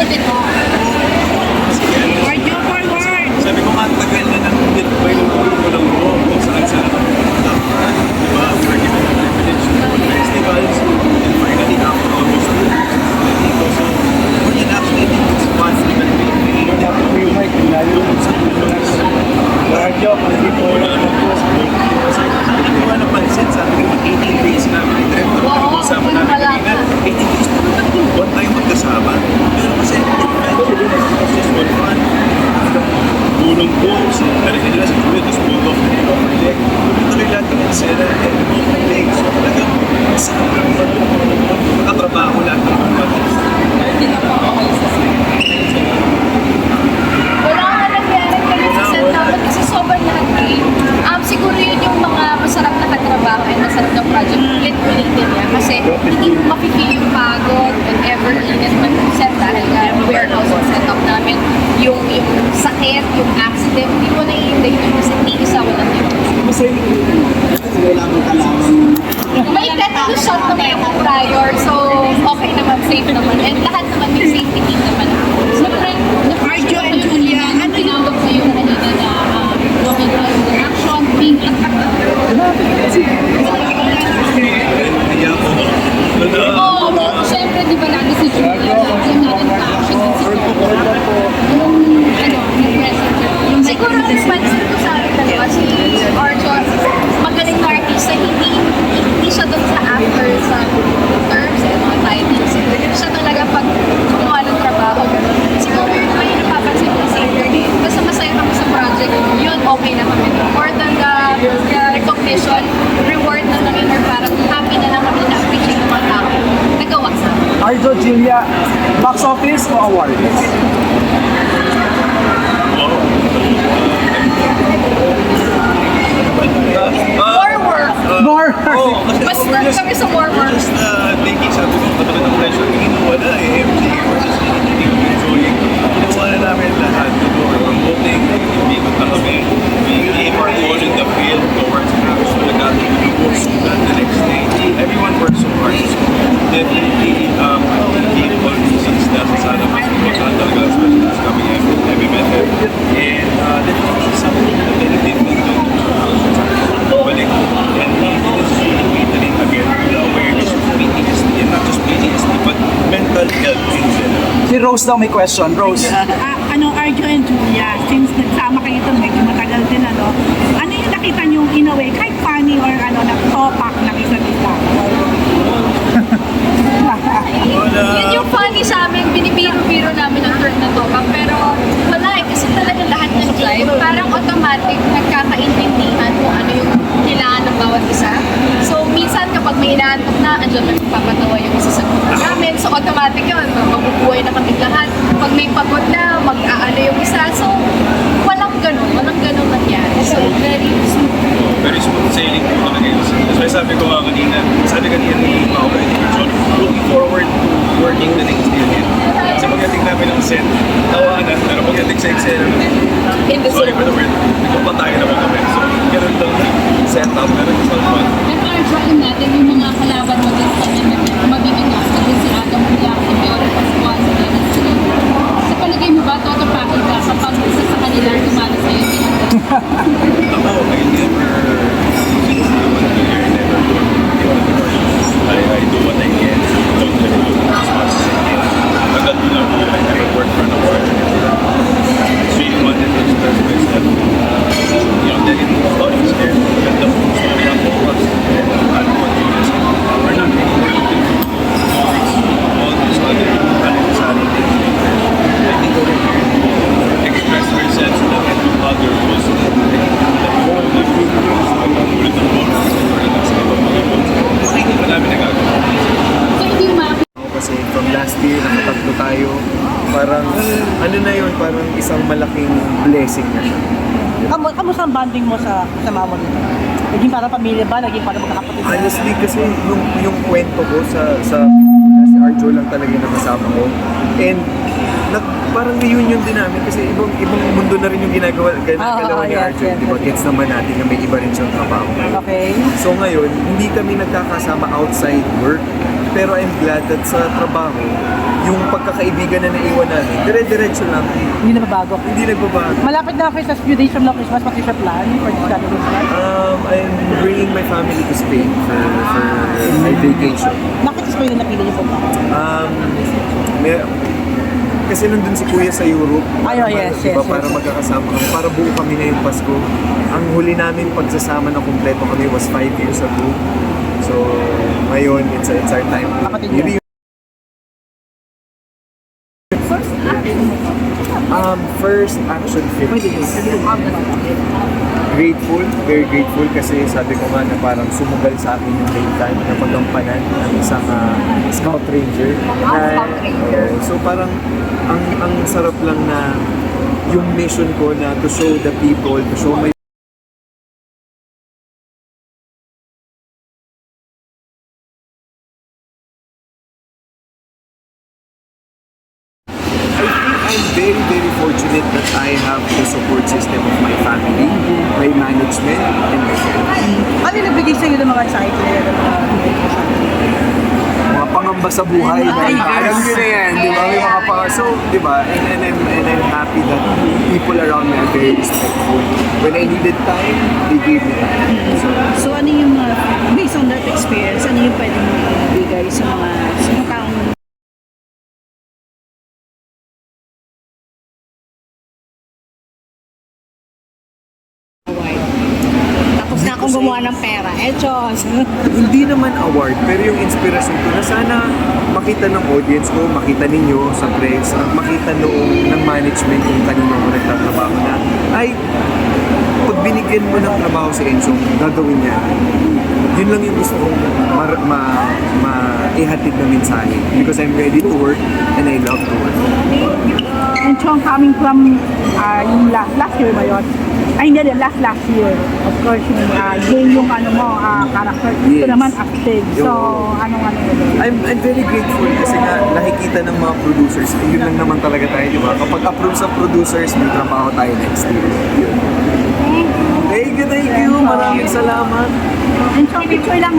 din mo. Arjo, forward! Sabi ko nga, tagal na nang may lulong ko ng buong kung saan diba, we're given the privilege to go to festivals, and finally, after almost a year, dito. So, and actually, I think it's fun that we create yung sa tulong sa Arjo, hindi po lang kasi hindi ko nga napansin, sabi ko, 18 days namin, director ko nag-usapan namin kanina, 18 days na nag-buwan tayo magkasama, pero kasi eventually, it's just one fun, bulong ko, narinig nila sa Julia, tapos bulong ko, tuloy lahat ng eksena, and open legs, so talagang sobrang makatrabaho lahat ng mga Wala nga nangyari kayo sa set dapat kasi sobrang hati. Siguro yun yung mga masarap na katrabaho and masarap na project. Ulit-ulitin niya kasi hindi mo mapipil yung pagod whenever init man yung set dahil nga warehouse ang setup namin. Yung sakit, yung accident, hindi mo naiinday yun kasi hindi isa walang yun. May tetanus shot na may ako prior, so okay naman, safe naman. And lahat naman may safety team naman ako. Arjo and Julia, ano yung Tinawag sa iyo kanina na action, being Kaya ako, Oo, syempre di ba lagi si Julia yung natin ka-action din si Julia. Yung messenger. Siguro ang napansin ko sa akin dalawa, si Arjo, magaling na artista, hindi siya doon sa actor sa terms and mga titles. Hindi siya talaga pag kumuha ng trabaho, gano'n. Siguro yun naman yung napapansin ko sa internet. Basta masaya kami sa project, yun okay na kami. More than the recognition, reward na kami or parang happy na lang kami na appreciate ng mga tao nagawa sa amin. Arjo, Julia, box office o awards? More work! More! Mas na kami sa more work. just thinking, sabi ko, katulad ng pressure, wala eh, everything we're just hindi ko enjoying. Ginawa na namin lahat. We were promoting, umikot na kami. We gave our all in the field towards action. Nagkataon yung sugat the next day. Everyone worked so hard. So definitely, gave all reasons na sana mas magkakaroon talaga ng specialists coming in from MMFF. And definitely something na benefit nito. Balik. And this is really catering again to the awareness of PTSD, and not just PTSD, but mental health in general. Si Rose daw may question. Rose. Arjo and Julia, since nagsama kayo ito, medyo matagal din, ano yung nakita nyo in a way, kahit funny or na topak ng isa't isa? Yun yung funny sa amin, binibiro-biro namin ang turn na to. Pero wala eh, kasi talaga lahat ng drive, parang automatic nagkakaintindihan kung ano yung kailangan ng bawat isa. So minsan kapag may inaantok na, andyan lang papatawa yung isa sa grupo namin. So automatic yun, mabubuhay na kami lahat. Pag may pagod na, mag-aano yung isa. So walang ganun nangyari. So very smooth. Very smooth sailing po talaga yun. So sabi ko nga kanina, ni Paolo and John, looking forward to working the next year again. Kasi pagdating namin ng set, tawa na, pero pagdating sa eksena, sorry for the word, nagpapatay naman kami. So ganun lang na setup, pero it's all fun. Pero Arjo, natin yung mga kalaban mo din sa magiging actor din si Adam Mulak, si Fiore Pascual, si Dennis Silva. Sa palagay mo ba, toto pakit ka kapag isa sa kanila tumalo sa'yo din? Ako, I never, since I was here, never I do what I can, don't let go as much as I can. Tagal ko lang po, I work for an award. It's really fun to express myself. Telling stories there, ganda po story ang focus. Ano po, we're not really looking for stories, all these other unnecessary things. I think over here, express yourself so that every other was kasi from last year, nakatatlo tayo. Parang, ano na yun, parang isang malaking blessing na siya. Kamusta ang bonding mo sa mama mo? Naging parang pamilya ba? Naging parang magkakapatid ba? Honestly, kasi yung kwento ko sa si Arjo lang talaga yung nakasama ko. And parang reunion din namin kasi ibang mundo na rin yung ginagawa ni Arjo. Yes. Diba, gets naman natin na may iba rin siyang trabaho. Okay. So ngayon, hindi kami nagkakasama outside work. pero I'm glad that sa trabaho, yung pagkakaibigan na naiwan namin, dire-diretso lang. Hindi na mabago. Hindi nagbabago. Malapit na kayo sa few days from now Christmas, pati sa plan for this coming Christmas. I'm bringing my family to Spain for my vacation. Bakit sa Spain na napili niyo po ba? May, kasi nandun si Kuya sa Europe. Ay, oh, yes, Diba, yes, para yes. magkakasama kami. Para buo kami ngayong Pasko. Ang huli namin pagsasama ng kumpleto kami was 5 years ago. So, ngayon, it's our time. Kapatid niyo? First action film. Grateful, very grateful kasi sabi ko nga na parang sumugal sa akin yung main time na magampanan ng isang scout ranger. So parang ang sarap lang na yung mission ko na to show the people, to show my I'm very, very fortunate that I have the support system of my family, my management, and my friends. Ano yung nagbigay sa iyo ng mga excited? Mga pangamba sa buhay. Alam nyo na yan, di ba? May mga so, di ba? And I'm happy that people around me are very respectful. When I needed time, they gave me time. So ano yung based on that experience, ano yung pwede mo ibigay sa mga taong Tapos na akong gumawa ng pera. Chos. Hindi naman award, pero yung inspirasyon ko na sana makita ng audience ko, makita ninyo sa press, at makita noong ng management kung kanino ako nagtatrabaho na, ay, pag binigyan mo ng trabaho si Enzo, gagawin niya. Yun lang yung gusto kong ihatid na mensahe. Because I'm ready to work and I love to work. And Chong, coming from yung last year ba yun? Ay, hindi, last year. Of course, yung ano mo, character. Ito Yes. naman active. So, anong yun? I'm very grateful kasi nga nakikita ng mga producers, yun lang naman talaga tayo, di ba? Kapag approve sa producers, may trabaho tayo next year. Yun. Thank you. Maraming salamat. And Chong, picture lang